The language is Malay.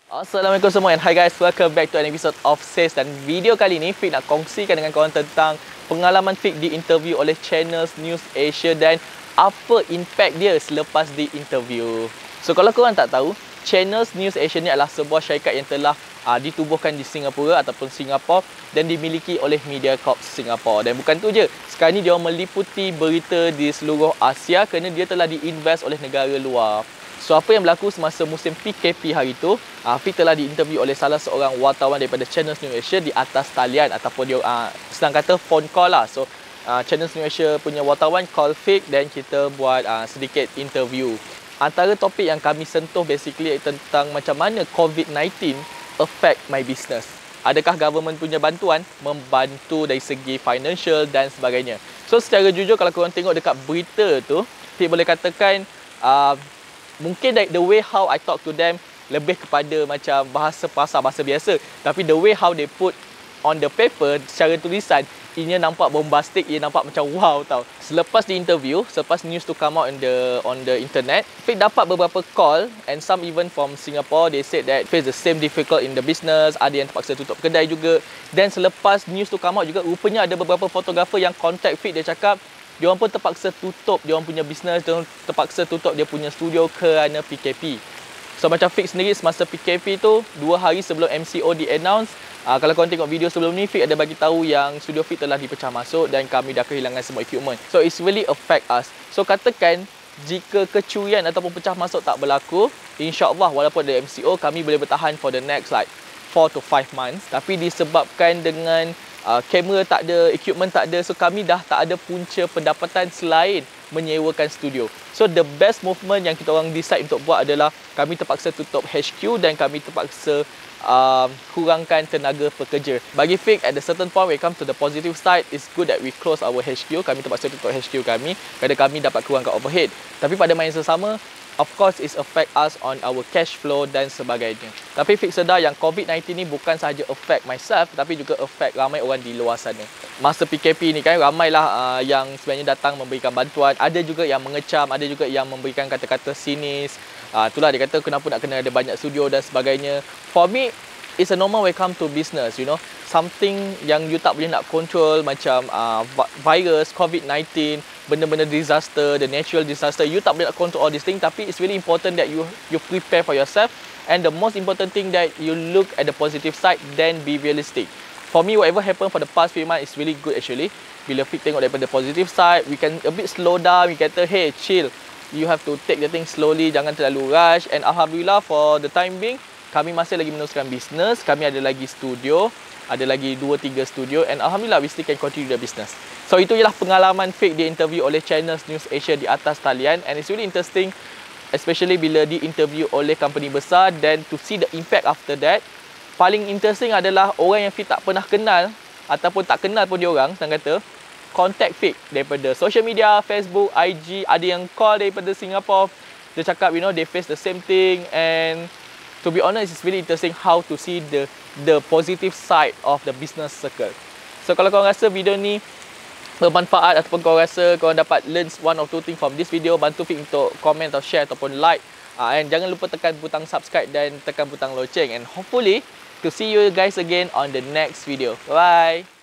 Assalamualaikum semua and hi guys, welcome back to an episode of Sales. Dan video kali ni Feeq nak kongsikan dengan korang tentang pengalaman Feeq diinterview oleh Channel NewsAsia dan apa impact dia selepas diinterview. So kalau korang tak tahu, Channel NewsAsia ni adalah sebuah syarikat yang telah ditubuhkan di Singapura ataupun Singapore dan dimiliki oleh Mediacorp Singapore. Dan bukan tu je, sekarang ni dia meliputi berita di seluruh Asia kerana dia telah diinvest oleh negara luar. So apa yang berlaku semasa musim PKP hari itu, Feeq telah diinterview oleh salah seorang wartawan daripada Channel NewsAsia di atas talian ataupun dia senang kata phone call lah. So Channel NewsAsia punya wartawan call Feeq dan kita buat sedikit interview. Antara topik yang kami sentuh basically tentang macam mana Covid-19 affect my business. Adakah government punya bantuan membantu dari segi financial dan sebagainya. So secara jujur kalau korang tengok dekat berita tu, Feeq boleh katakan mungkin the way how I talk to them lebih kepada macam bahasa pasar, bahasa biasa. Tapi the way how they put on the paper, secara tulisan, ianya nampak bombastic, ia nampak macam wow tau. Selepas di interview, selepas news to come out on the internet, Feeq dapat beberapa call and some even from Singapore, they said that face the same difficult in the business, ada yang terpaksa tutup kedai juga. Dan selepas news to come out juga, rupanya ada beberapa fotografer yang contact Feeq, dia cakap diorang pun terpaksa tutup diorang punya bisnes, diorang terpaksa tutup dia punya studio kerana PKP. So macam Feeq sendiri semasa PKP tu, 2 hari sebelum MCO di-announce, kalau korang tengok video sebelum ni, Feeq ada bagi tahu yang studio Feeq telah dipecah masuk dan kami dah kehilangan semua equipment. So it's really affect us. So katakan jika kecurian ataupun pecah masuk tak berlaku, insya-Allah walaupun ada MCO, kami boleh bertahan for the next like 4 to 5 months. Tapi disebabkan dengan kamera tak ada, equipment tak ada, so kami dah tak ada punca pendapatan selain menyewakan studio. So the best movement yang kita orang decide untuk buat adalah kami terpaksa tutup HQ dan kami terpaksa kurangkan tenaga pekerja. Bagi Feeq, at a certain point when it comes to the positive side, it's good that we close our HQ. Kami terpaksa tutup HQ kami kerana kami dapat kurangkan overhead. Tapi pada masa yang sama, of course, it affect us on our cash flow dan sebagainya. Tapi Feeq sedar yang Covid-19 ni bukan sahaja affect myself, tapi juga affect ramai orang di luar sana. Masa PKP ni kan, ramailah yang sebenarnya datang memberikan bantuan. Ada juga yang mengecam, ada juga yang memberikan kata-kata sinis. Itulah dia kata kenapa nak kena ada banyak studio dan sebagainya. For me, it's a normal when it comes to business, you know. Something yang you tak boleh nak control macam virus, Covid-19, benda-benda disaster, the natural disaster, you tak boleh nak control all these things. Tapi it's really important that you prepare for yourself. And the most important thing that you look at the positive side, then be realistic. For me, whatever happened for the past few months is really good actually. Bila Feeq tengok daripada positive side, we can a bit slow down, we kata, hey, chill. You have to take the thing slowly, jangan terlalu rush. And Alhamdulillah for the time being, kami masih lagi meneruskan bisnes. Kami ada lagi studio, ada lagi 2-3 studio, and Alhamdulillah we still can continue the business. So itu ialah pengalaman Feeq di-interview oleh Channel NewsAsia di atas talian, and it's really interesting, especially bila di-interview oleh company besar, dan to see the impact after that. Paling interesting adalah orang yang Feeq tak pernah kenal ataupun tak kenal pun diorang, senang kata, contact Feeq daripada social media, Facebook, IG, ada yang call daripada Singapore. Dia cakap, you know, they face the same thing, and to be honest, it's really interesting how to see the positive side of the business circle. So kalau korang rasa video ni bermanfaat ataupun korang rasa korang dapat learn 1 or 2 things from this video, bantu Feeq untuk comment atau share ataupun like. And jangan lupa tekan butang subscribe dan tekan butang loceng. And hopefully to see you guys again on the next video. Bye!